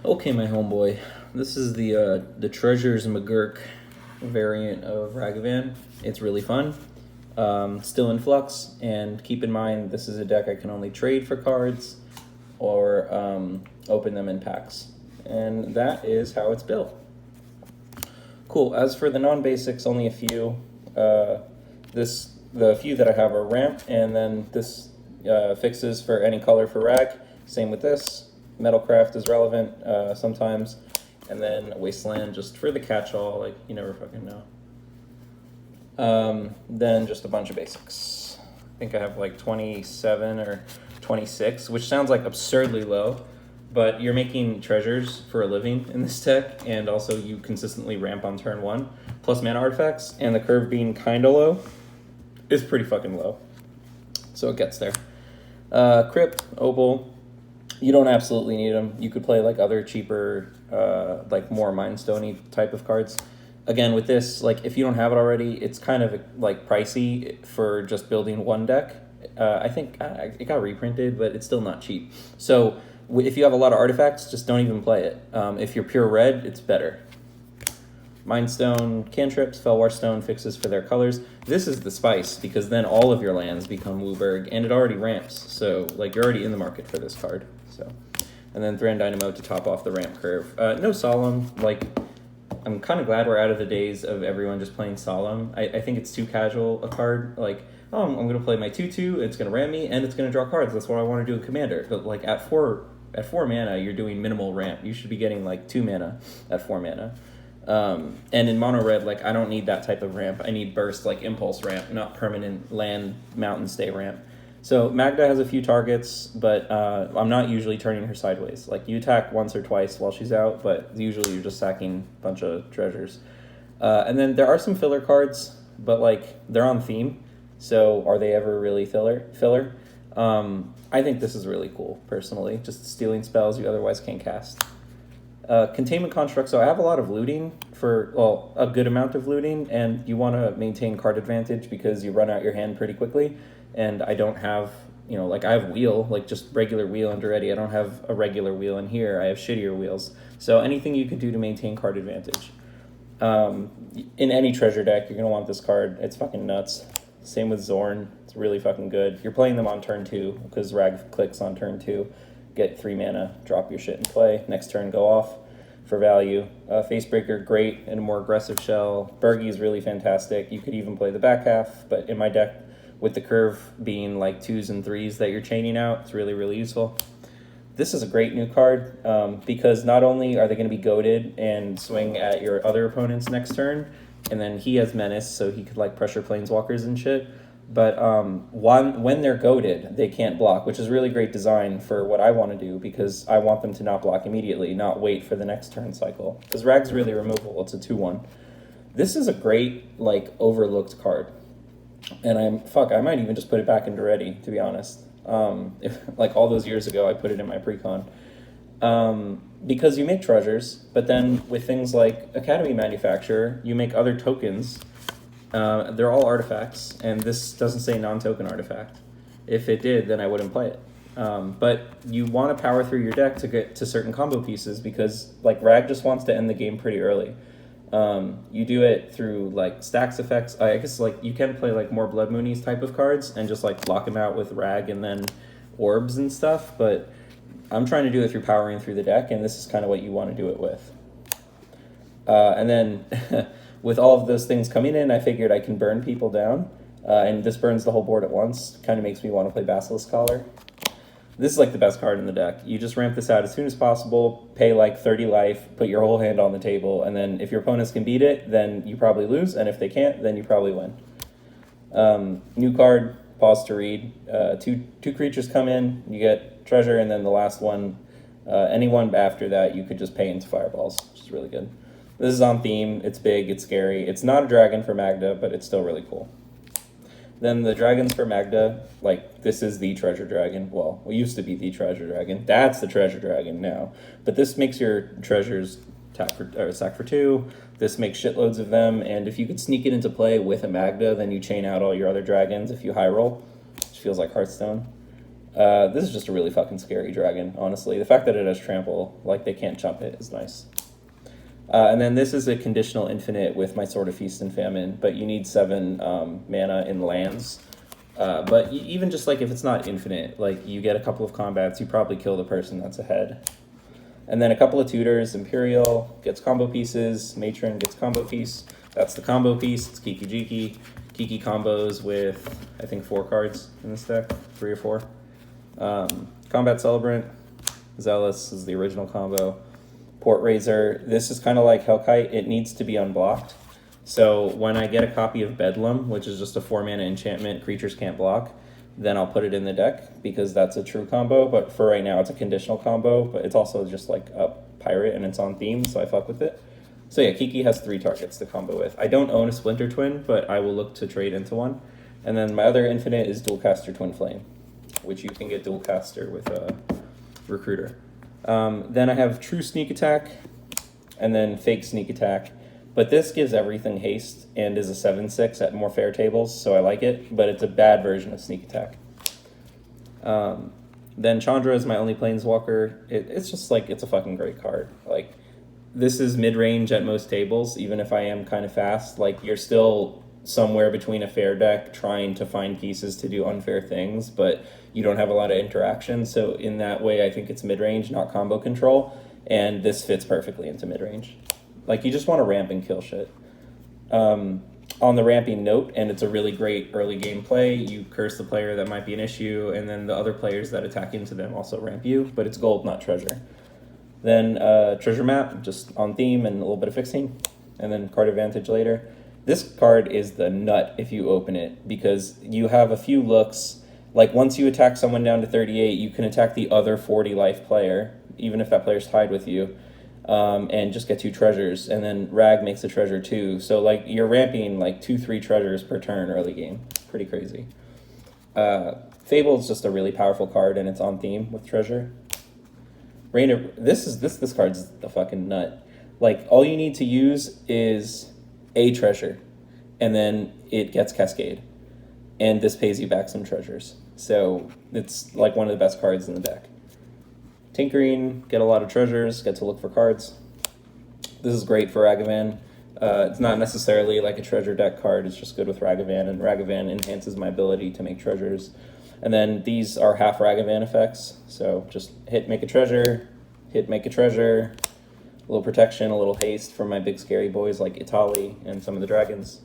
Okay, my homeboy. This is the Treasures McGurk variant of Ragavan. It's really fun. Still in flux, and keep in mind this is a deck I can only trade for cards or open them in packs. And that is how it's built. Cool. As for the non-basics, only a few. The few that I have are ramp, and then this fixes for any color for rag. Same with this. Metalcraft is relevant sometimes, and then Wasteland just for the catch-all. Like you never fucking know. Then just a bunch of basics. I think I have like 27 or 26, which sounds like absurdly low, but you're making treasures for a living in this deck, and also you consistently ramp on turn 1, plus mana artifacts, and the curve being kinda low is pretty fucking low. So it gets there. Crypt, Opal, you don't absolutely need them. You could play like other cheaper, like more Mindstone-y type of cards. Again, with this, like if you don't have it already, it's kind of like pricey for just building one deck. I think it got reprinted, but it's still not cheap. So if you have a lot of artifacts, just don't even play it. If you're pure red, it's better. Mindstone, cantrips, Fellwar Stone fixes for their colors. This is the spice, because then all of your lands become Wooburg, and it already ramps. So like you're already in the market for this card. So, and then Thran Dynamo to top off the ramp curve. No Solemn. Like I'm kind of glad we're out of the days of everyone just playing Solemn. I think it's too casual a card. Like, oh, I'm going to play my 2/2, it's going to ram me, and it's going to draw cards. That's what I want to do in Commander. But like at 4 mana, you're doing minimal ramp. You should be getting like 2 mana at 4 mana. And in mono red, like I don't need that type of ramp. I need burst, like impulse ramp, not permanent land mountain stay ramp. So Magda has a few targets, but I'm not usually turning her sideways. Like you attack once or twice while she's out, but usually you're just sacking a bunch of treasures. And then there are some filler cards, but like they're on theme. So are they ever really filler? I think this is really cool, personally. Just stealing spells you otherwise can't cast. Containment construct, so I have a lot of looting for, well, a good amount of looting, and you want to maintain card advantage because you run out your hand pretty quickly, and I don't have, you know, like I have wheel, like just regular wheel under ready. I don't have a regular wheel in here. I have shittier wheels. So anything you can do to maintain card advantage. In any treasure deck, you're going to want this card. It's fucking nuts. Same with Zorn. It's really fucking good. You're playing them on turn 2 because Rag clicks on turn 2. Get 3 mana, drop your shit in play. Next turn, go off for value. Facebreaker, great in a more aggressive shell. Bergie is really fantastic. You could even play the back half, but in my deck, with the curve being like 2s and 3s that you're chaining out, it's really, really useful. This is a great new card because not only are they going to be goaded and swing at your other opponents next turn, and then he has Menace, so he could like pressure planeswalkers and shit, but when they're goaded, they can't block, which is really great design for what I want to do because I want them to not block immediately, not wait for the next turn cycle. Because Rag's really removable. It's a 2/1. This is a great, like, overlooked card. And I might even just put it back into ready, to be honest. Like all those years ago, I put it in my precon. Because you make treasures, but then with things like Academy Manufacturer, you make other tokens. They're all artifacts, and this doesn't say non-token artifact. If it did, then I wouldn't play it. But you want to power through your deck to get to certain combo pieces because, like, Rag just wants to end the game pretty early. You do it through, like, stacks effects. I guess, like, you can play, like, more Blood Moonies type of cards and just, like, block them out with Rag and then orbs and stuff, but I'm trying to do it through powering through the deck, and this is kind of what you want to do it with. And then... With all of those things coming in, I figured I can burn people down, and this burns the whole board at once. Kind of makes me want to play Basilisk Collar. This is like the best card in the deck. You just ramp this out as soon as possible, pay like 30 life, put your whole hand on the table, and then if your opponents can beat it, then you probably lose, and if they can't, then you probably win. New card, pause to read. Two creatures come in, you get treasure, and then the last one, anyone after that, you could just pay into fireballs, which is really good. This is on theme, it's big, it's scary. It's not a dragon for Magda, but it's still really cool. Then the dragons for Magda, like, this is the treasure dragon. Well, it used to be the treasure dragon. That's the treasure dragon now. But this makes your treasures sack for 2. This makes shitloads of them, and if you could sneak it into play with a Magda, then you chain out all your other dragons if you high roll, which feels like Hearthstone. This is just a really fucking scary dragon, honestly. The fact that it has trample, like they can't jump it, is nice. And then this is a conditional infinite with my Sword of Feast and Famine, but you need 7 mana in lands. But even just like if it's not infinite, like you get a couple of combats, you probably kill the person that's ahead. And then a couple of tutors. Imperial gets combo pieces, Matron gets combo piece. That's the combo piece. It's Kiki Jiki. Kiki combos with, I think, 4 cards in this deck, 3 or 4. Combat Celebrant, Zealous is the original combo. Port Razor, this is kind of like Hellkite. It needs to be unblocked. So when I get a copy of Bedlam, which is just a 4-mana enchantment, creatures can't block, then I'll put it in the deck because that's a true combo. But for right now, it's a conditional combo, but it's also just like a pirate and it's on theme, so I fuck with it. So yeah, Kiki has 3 targets to combo with. I don't own a Splinter Twin, but I will look to trade into one. And then my other infinite is Dualcaster Twin Flame, which you can get Dualcaster with a Recruiter. Then I have True Sneak Attack, and then Fake Sneak Attack. But this gives everything haste and is a 7/6 at more fair tables, so I like it, but it's a bad version of Sneak Attack. Then Chandra is my only Planeswalker. It's just like, it's a fucking great card. Like, this is mid-range at most tables, even if I am kind of fast. Like, you're still somewhere between a fair deck trying to find pieces to do unfair things, but you don't have a lot of interaction. So in that way, I think it's mid-range, not combo control, and this fits perfectly into mid-range. Like, you just want to ramp and kill shit. On the ramping note, and it's a really great early game play, you curse the player, that might be an issue, and then the other players that attack into them also ramp you, but it's gold, not treasure. Then treasure map, just on theme and a little bit of fixing, and then card advantage later. This card is the nut if you open it, because you have a few looks. Like, once you attack someone down to 38, you can attack the other 40 life player, even if that player's tied with you, and just get 2 treasures, and then Rag makes a treasure too. So, like, you're ramping, like, 2-3 treasures per turn early game. Pretty crazy. Fable is just a really powerful card, and it's on theme with treasure. Rainer, this card's the fucking nut. Like, all you need to use is a treasure, and then it gets Cascade, and this pays you back some treasures. So it's like one of the best cards in the deck. Tinkering, get a lot of treasures, get to look for cards. This is great for Ragavan. It's not necessarily like a treasure deck card, it's just good with Ragavan, and Ragavan enhances my ability to make treasures. And then these are half Ragavan effects, so just hit, make a treasure, hit, make a treasure, a little protection, a little haste for my big scary boys like Itali and some of the dragons.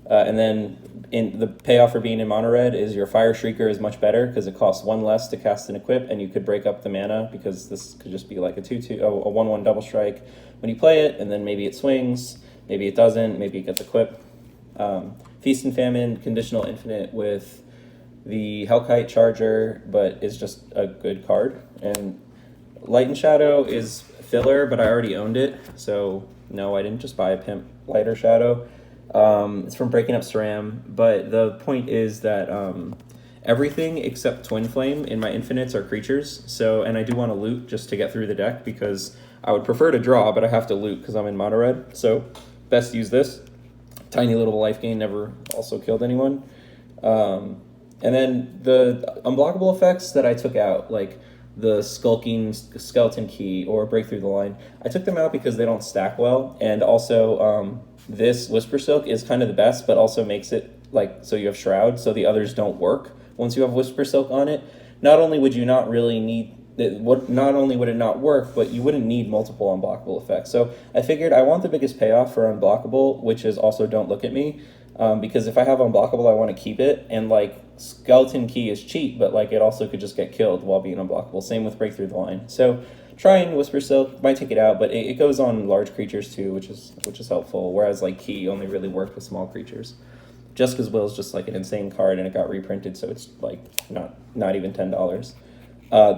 And then in the payoff for being in mono red is your Fire Shrieker is much better because it costs 1 less to cast and equip, and you could break up the mana because this could just be like a 1/1 double strike when you play it, and then maybe it swings, maybe it doesn't, maybe it gets equip. Feast and Famine, conditional infinite with the Hellkite Charger, but is just a good card. And Light and Shadow is filler, but I already owned it, so no, I didn't just buy a pimp Lighter Shadow. It's from Breaking Up SRAM, but the point is that everything except Twin Flame in my infinites are creatures, so, and I do want to loot just to get through the deck because I would prefer to draw, but I have to loot because I'm in mono red, so best use this. Tiny little life gain, never also killed anyone. And then the unblockable effects that I took out, like the Skulking Skeleton Key or Break Through the Line, I took them out because they don't stack well, and also this Whisper Silk is kind of the best, but also makes it like so you have Shroud, so the others don't work once you have Whisper Silk on it. Not only would you not really need not only would it not work, but you wouldn't need multiple unblockable effects. So I figured I want the biggest payoff for unblockable, which is also Don't Look at Me, because if I have unblockable, I want to keep it, and like Skeleton Key is cheap, but like it also could just get killed while being unblockable. Same with Break Through the Line. So trying Whisper Silk, might take it out, but it goes on large creatures too, which is helpful. Whereas like Key only really worked with small creatures. Jessica's Will is just like an insane card, and it got reprinted, so it's like not even $10.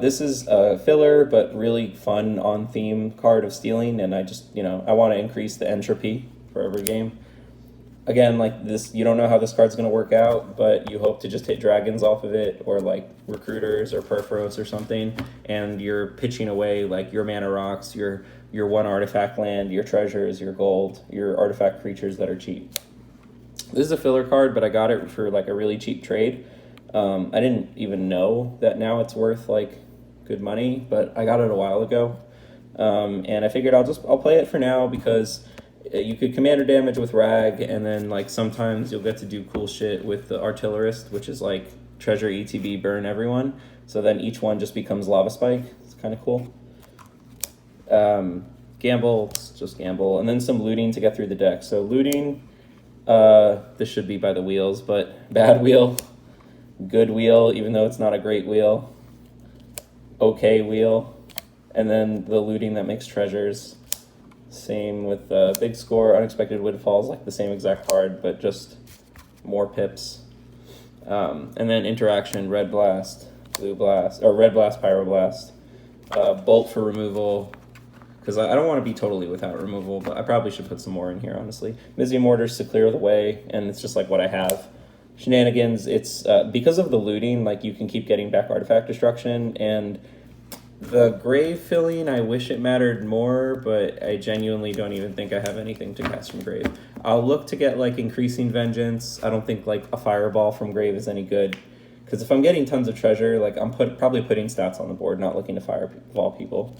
This is a filler, but really fun on theme card of stealing, and I just I want to increase the entropy for every game. Again, like this, you don't know how this card's going to work out, but you hope to just hit dragons off of it, or like recruiters or Perforos or something, and you're pitching away like your mana rocks, your 1 artifact land, your treasures, your gold, your artifact creatures that are cheap. This is a filler card, but I got it for like a really cheap trade. I didn't even know that now it's worth like good money, but I got it a while ago. And I figured I'll play it for now because you could commander damage with Rag, and then like sometimes you'll get to do cool shit with the Artillerist, which is like treasure ETB burn everyone. So then each one just becomes Lava Spike. It's kind of cool. Gamble, just gamble, and then some looting to get through the deck. So looting, this should be by the wheels, but bad wheel, good wheel, even though it's not a great wheel, okay wheel, and then the looting that makes treasures. Same with big score, unexpected windfalls, like the same exact card, but just more pips. And then interaction, red blast, blue blast, or red blast, pyroblast, bolt for removal, because I don't want to be totally without removal, but I probably should put some more in here, honestly. Mizzy Mortars to clear the way, and it's just like what I have. Shenanigans, it's because of the looting, like you can keep getting back artifact destruction, and the grave filling, I wish it mattered more, but I genuinely don't even think I have anything to cast from grave. I'll look to get like increasing vengeance. I don't think like a fireball from grave is any good, because if I'm getting tons of treasure, like I'm probably putting stats on the board, not looking to fireball people.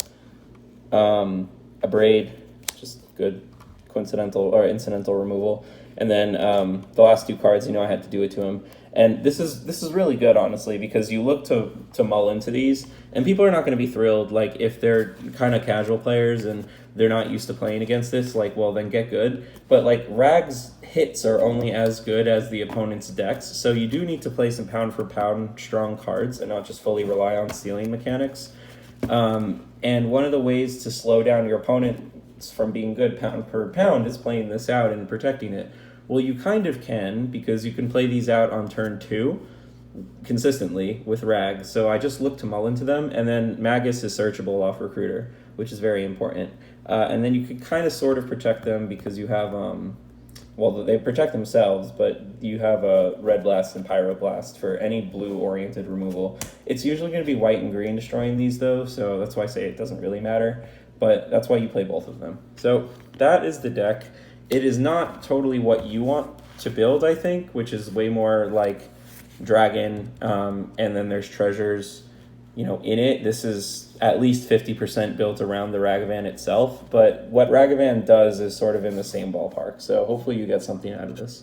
A braid, just good coincidental or incidental removal, and then the last two cards, you know, I had to do it to him. And this is really good, honestly, because you look to mull into these, and people are not going to be thrilled. Like, if they're kind of casual players and they're not used to playing against this, like, well, then get good. But, like, Rag's hits are only as good as the opponent's decks, so you do need to play some pound-for-pound strong cards and not just fully rely on stealing mechanics. And one of the ways to slow down your opponent from being good pound per pound is playing this out and protecting it. Well, you kind of can, because you can play these out on turn 2 consistently with Rag. So I just look to mull into them, and then Magus is searchable off Recruiter, which is very important. And then you can kind of sort of protect them because you have, well, they protect themselves, but you have a Red Blast and Pyroblast for any blue-oriented removal. It's usually going to be white and green destroying these, though, so that's why I say it doesn't really matter. But that's why you play both of them. So that is the deck. It is not totally what you want to build, I think, which is way more like Dragon, and then there's treasures, you know, in it. This is at least 50% built around the Ragavan itself, but what Ragavan does is sort of in the same ballpark. So hopefully you get something out of this.